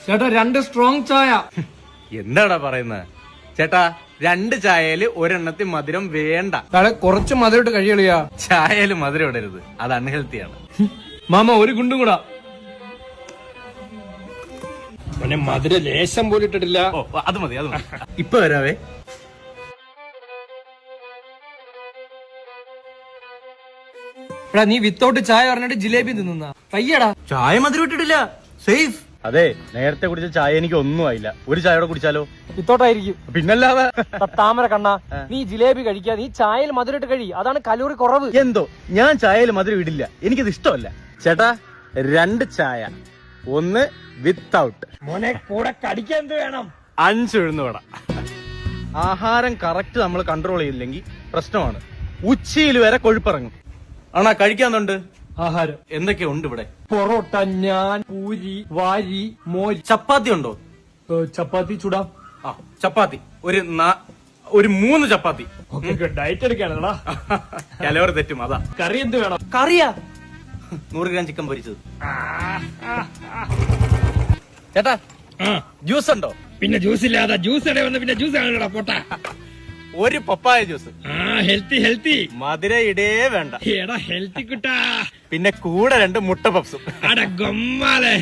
ചേട്ടാ 2 സ്ട്രോങ് ചായ. എന്താടാ പറയുന്നത് ചേട്ടാ? 2 ചായയില് ഒരെണ്ണത്തിൽ മധുരം വേണ്ട. കുറച്ച് മധുരം ഇട്ട് കഴിയളിയാ. ചായയില് മധുരം ഇടരുത്, അത് അൺഹെൽത്തിയാണ്. മാമ ഒരു ഗുണ്ടും കൂടാ. മധുര ലേശം പോലും ഇട്ടിട്ടില്ല. ഓ അത് മതി, അത് മതി. ഇപ്പൊ വരാവേ. എടാ നീ വിത്തൗട്ട് ചായ പറഞ്ഞിട്ട് ജിലേബി തിന്നുന്ന പയ്യടാ. ചായ മധുരം ഇട്ടിട്ടില്ല, സേഫ്. അതെ, നേരത്തെ കുടിച്ച ചായ എനിക്ക് ഒന്നും ആയില്ല. ഒരു ചായയോടെ കുടിച്ചാലോ? വിത്തൗട്ടായിരിക്കും. പിന്നല്ലാതെ. താമര കണ്ണ, നീ ജിലേബി കഴിക്കാ, നീ ചായയിൽ മധുരം ഇട്ട് കഴി, അതാണ് കലോറി കുറവ്. എന്തോ ഞാൻ ചായയിൽ മധുരം ഇടില്ല, എനിക്കത് ഇഷ്ടമല്ല. ചേട്ടാ 2 ചായ, 1 വിത്തൗട്ട്. മോനെ കൂടെ കടിക്കാൻ എന്ത് വേണം? 5 ഉഴുന്നുവട. ആഹാരം കറക്റ്റ് നമ്മൾ കൺട്രോൾ ചെയ്തില്ലെങ്കിൽ പ്രശ്നമാണ്. ഉച്ചയിൽ വരെ കൊഴുപ്പിറങ്ങും. ആണാ കഴിക്കാന്നുണ്ട് ആഹാരം എന്തൊക്കെയാ ഉണ്ട് ഇവിടെ? പൊറോട്ട, ഞാൻ, പൂരി, വാരി, മോര്. ചപ്പാത്തി ഉണ്ടോ? ചപ്പാത്തി ചൂടാം. ആ ചപ്പാത്തി ഒരു 3 ചപ്പാത്തി. ഡയറ്റ് എടുക്കാണല്ലോടാ. കലോറി തെറ്റും, അതാ. കറി എന്ത് വേണം? കറിയാ 100 ഗ്രാം ചിക്കൻ പൊരിച്ചത്. ചേട്ടാ ജ്യൂസ് ഉണ്ടോ? പിന്നെ ജ്യൂസ് ഇല്ലാതെ ജ്യൂസ് ഇട വന്ന് പിന്നെ ജ്യൂസ് ആണല്ലോടാ പൊട്ട. ഒരു പപ്പായ ജ്യൂസ്. ഹെൽത്തി മധുര ഇടേ വേണ്ട. എടാ ഹെൽത്തി കുട്ടാ. പിന്നെ കൂടെ 2 മുട്ട പപ്സും. അട ഗൊമ്മാലേ.